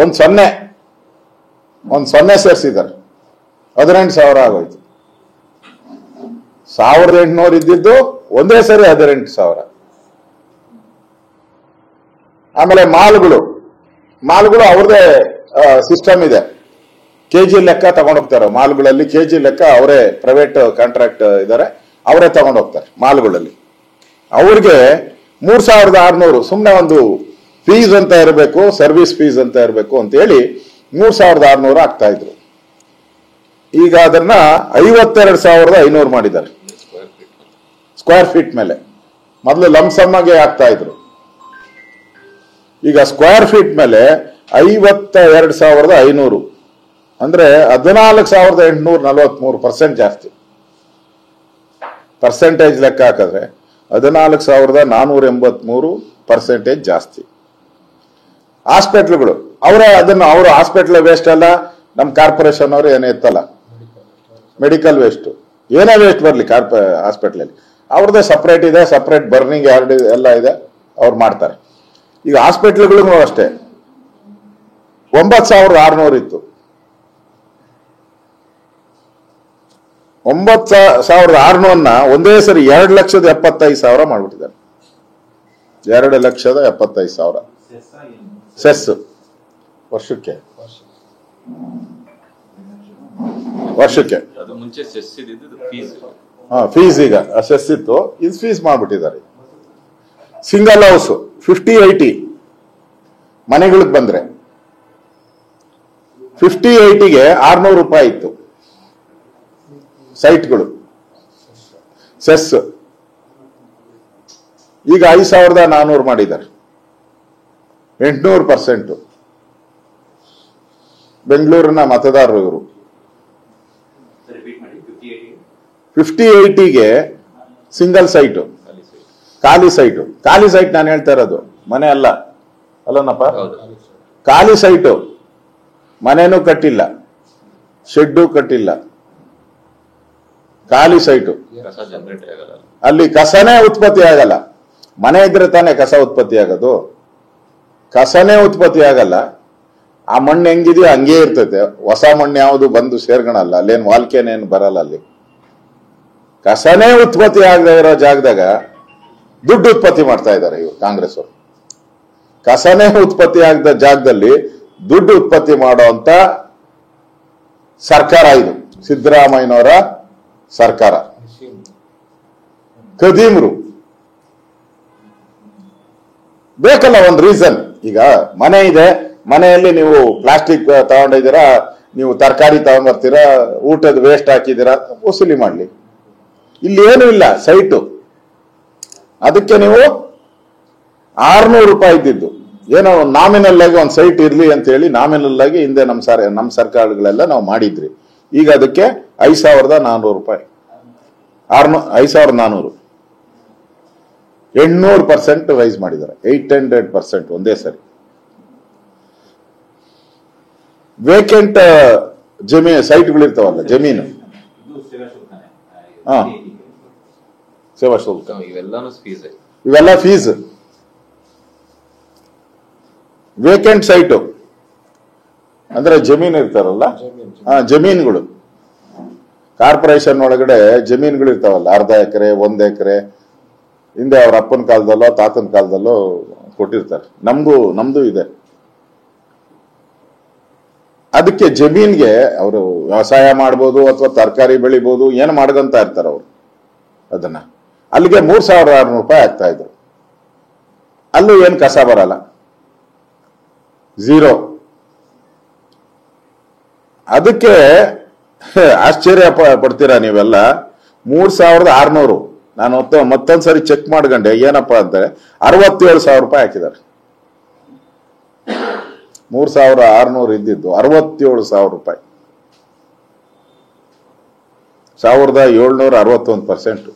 ಒಂದು ಸೊನ್ನೆ ಸೇರಿಸಿದ್ದಾರೆ, 18,000 ಆಗೋಯ್ತು. 1,800 ಇದ್ದಿದ್ದು ಒಂದೇ ಸರಿ 18,000. ಆಮೇಲೆ ಮಾಲ್ಗಳು ಅವ್ರದೇ ಸಿಸ್ಟಮ್ ಇದೆ, ಕೆಜಿ ಲೆಕ್ಕ ತಗೊಂಡೋಗ್ತಾರೆ. ಮಾಲ್ಗಳಲ್ಲಿ ಕೆಜಿ ಲೆಕ್ಕ ಅವರೇ ಪ್ರೈವೇಟ್ ಕಾಂಟ್ರಾಕ್ಟ್ ಇದ್ದಾರೆ, ಅವರೇ ತಗೊಂಡೋಗ್ತಾರೆ ಮಾಲ್ಗಳಲ್ಲಿ. ಅವ್ರಿಗೆ 3,600 ಸುಮ್ಮನೆ ಒಂದು ಫೀಸ್ ಅಂತ ಇರಬೇಕು, ಸರ್ವಿಸ್ ಫೀಸ್ ಅಂತ ಇರಬೇಕು ಅಂತ ಹೇಳಿ 3,600 ಆಗ್ತಾ ಇದ್ರು. ಈಗ ಅದನ್ನ 52,500 ಮಾಡಿದ್ದಾರೆ ಸ್ಕ್ವೇರ್ ಫೀಟ್ ಮೇಲೆ. ಮೊದಲು ಲಂಸಮ್ಮಾಗೆ ಆಗ್ತಾ ಇದ್ರು, ಈಗ ಸ್ಕ್ವೇರ್ ಫೀಟ್ ಮೇಲೆ 52,500 ಅಂದ್ರೆ 14,843% ಜಾಸ್ತಿ. ಪರ್ಸೆಂಟೇಜ್ ಲೆಕ್ಕ ಹಾಕಿದ್ರೆ 14,483% ಜಾಸ್ತಿ. ಹಾಸ್ಪಿಟ್ಲ್ಗಳು ಅವರು ಹಾಸ್ಪಿಟ್ಲ್ ವೇಸ್ಟ್ ಅಲ್ಲ, ನಮ್ಮ ಕಾರ್ಪೊರೇಷನ್ ಅವರು ಏನೇ ಇತ್ತಲ್ಲ ಮೆಡಿಕಲ್ ವೇಸ್ಟ್, ಏನೇ ವೇಸ್ಟ್ ಬರಲಿ ಹಾಸ್ಪಿಟ್ಲಲ್ಲಿ ಅವ್ರದ್ದೇ ಸಪ್ರೇಟ್ ಇದೆ, ಸಪ್ರೇಟ್ ಬರ್ನಿಂಗ್ ಯಾರ್ಡ್ ಎಲ್ಲ ಇದೆ, ಅವ್ರು ಮಾಡ್ತಾರೆ. ಈಗ ಹಾಸ್ಪಿಟ್ಲ್ಗಳಿಗೂ ಅಷ್ಟೇ 9,600 ಇತ್ತು, 9,600 ಒಂದೇ ಸರಿ 2,75,000 ಮಾಡ್ಬಿಟ್ಟಿದ್ದಾರೆ. 2,75,000 ಸೆಸ್ ವರ್ಷಕ್ಕೆ. ಫೀಸ್ ಈಗ ಸೆಸ್ ಇತ್ತು, ಇದು ಫೀಸ್ ಮಾಡ್ಬಿಟ್ಟಿದ್ದಾರೆ. ಸಿಂಗಲ್ ಹೌಸ್ 50-80 ಮನೆಗಳಿಗೆ ಬಂದ್ರೆ 50-80ಗೆ 600 ರೂಪಾಯಿ ಇತ್ತು ಸೈಟ್ಗಳು ಸೆಸ್. ಈಗ 5,400 ಮಾಡಿದ್ದಾರೆ, 800%. ಬೆಂಗಳೂರಿನ ಮತದಾರರು ಇವರು. 50-80ಗೆ ಸಿಂಗಲ್ ಸೈಟು, ಖಾಲಿ ಸೈಟ್ ನಾನು ಹೇಳ್ತಾ ಇರೋದು, ಮನೆ ಅಲ್ಲನಪ್ಪ, ಖಾಲಿ ಸೈಟು, ಮನೇನೂ ಕಟ್ಟಿಲ್ಲ, ಶೆಡ್ಡು ಕಟ್ಟಿಲ್ಲ, ಖಾಲಿ ಸೈಟು. ಅಲ್ಲಿ ಕಸನೇ ಉತ್ಪತ್ತಿ ಆಗಲ್ಲ. ಮನೆ ಇದ್ರೆ ತಾನೇ ಕಸ ಉತ್ಪತ್ತಿ ಆಗೋದು, ಕಸನೇ ಉತ್ಪತ್ತಿ ಆಗಲ್ಲ. ಆ ಮಣ್ಣು ಹೆಂಗಿದೆಯೋ ಹಂಗೇ ಇರ್ತೈತೆ, ಹೊಸ ಮಣ್ಣು ಯಾವುದು ಬಂದು ಸೇರ್ಕೊಳಲ್ಲ, ಅಲ್ಲೇನು ವಾಲ್ಕೇನೇನು ಬರಲ್ಲ. ಅಲ್ಲಿ ಕಸನೇ ಉತ್ಪತ್ತಿ ಆಗದೆ ಇರೋ ಜಾಗದಾಗ ದುಡ್ಡು ಉತ್ಪತ್ತಿ ಮಾಡ್ತಾ ಇದ್ದಾರೆ ಇವರು ಕಾಂಗ್ರೆಸ್ ಅವರು. ಕಸನೇ ಉತ್ಪತ್ತಿ ಆಗದ ಜಾಗದಲ್ಲಿ ದುಡ್ಡು ಉತ್ಪತ್ತಿ ಮಾಡುವಂತ ಸರ್ಕಾರ ಇದು, ಸಿದ್ದರಾಮಯ್ಯನವರ ಸರ್ಕಾರ. ಕದೀಮ್ರು ಬೇಕಲ್ಲ ಒಂದು ರೀಸನ್. ಈಗ ಮನೆ ಇದೆ, ಮನೆಯಲ್ಲಿ ನೀವು ಪ್ಲಾಸ್ಟಿಕ್ ತಗೊಂಡಿದ್ದೀರಾ, ನೀವು ತರಕಾರಿ ತಗೊಂಡ್ಬರ್ತೀರಾ, ಊಟದ ವೇಸ್ಟ್ ಹಾಕಿದ್ದೀರಾ, ವಸೂಲಿ ಮಾಡ್ಲಿ. ಇಲ್ಲಿ ಏನು ಇಲ್ಲ, ಸೈಟು. ಅದಕ್ಕೆ ನೀವು 600 ರೂಪಾಯಿ ಇದ್ದಿದ್ದು ಏನೋ ನಾಮಿನಲ್ ಆಗಿ ಒಂದು ಸೈಟ್ ಇರ್ಲಿ ಅಂತ ಹೇಳಿ ನಾಮಿನಲ್ ಆಗಿ ಹಿಂದೆ ನಮ್ಮ ಸರ್ಕಾರಗಳೆಲ್ಲ ನಾವು ಮಾಡಿದ್ರಿ. ಈಗ ಅದಕ್ಕೆ 5,400 ರೂಪಾಯಿ, 5,400 800% ರೈಸ್ ಮಾಡಿದ್ದಾರೆ, 800% ಒಂದೇ ಸರಿ. ವೇಕೆಂಟ್ ಸೈಟ್ಗಳಿರ್ತಾವಲ್ಲ, ಜಮೀನು, ಸೇವಾ ಶುಲ್ಕ, ಇವೆಲ್ಲ ಫೀಸ್. ವೇಕೆಂಟ್ ಸೈಟು ಅಂದ್ರೆ ಜಮೀನು ಇರ್ತಾರಲ್ಲ, ಜಮೀನುಗಳು, ಕಾರ್ಪೊರೇಷನ್ ಒಳಗಡೆ ಜಮೀನುಗಳು ಇರ್ತಾವಲ್ಲ, 1/2 ಎಕರೆ 1 ಎಕರೆ, ಹಿಂದೆ ಅವ್ರ ಅಪ್ಪನ ಕಾಲದಲ್ಲೋ ತಾತನ ಕಾಲದಲ್ಲೋ ಕೊಟ್ಟಿರ್ತಾರೆ. ನಮ್ದು ಇದೆ. ಅದಕ್ಕೆ ಜಮೀನ್ಗೆ ಅವರು ವ್ಯವಸಾಯ ಮಾಡ್ಬೋದು ಅಥವಾ ತರಕಾರಿ ಬೆಳಿಬೋದು, ಏನು ಮಾಡ್ಕೊಂತ ಇರ್ತಾರೆ ಅವರು. ಅದನ್ನ ಅಲ್ಲಿಗೆ 3,600 ರೂಪಾಯಿ ಆಗ್ತಾ ಇದ್ರು. ಅಲ್ಲೂ ಏನು ಕಸ ಬರಲ್ಲ, 0. ಅದಕ್ಕೆ ಆಶ್ಚರ್ಯ ಪಡ್ತೀರಾ ನೀವೆಲ್ಲ. 3,600 ನಾನು ಮತ್ತೊಂದ್ಸರಿ ಚೆಕ್ ಮಾಡ್ಕೊಂಡೆ, ಏನಪ್ಪಾ ಅಂದ್ರೆ 67,000 ರೂಪಾಯಿ ಹಾಕಿದ್ದಾರೆ. 3,600 ಇದ್ದಿದ್ದು 67,000 ರೂಪಾಯಿ, 1,761%.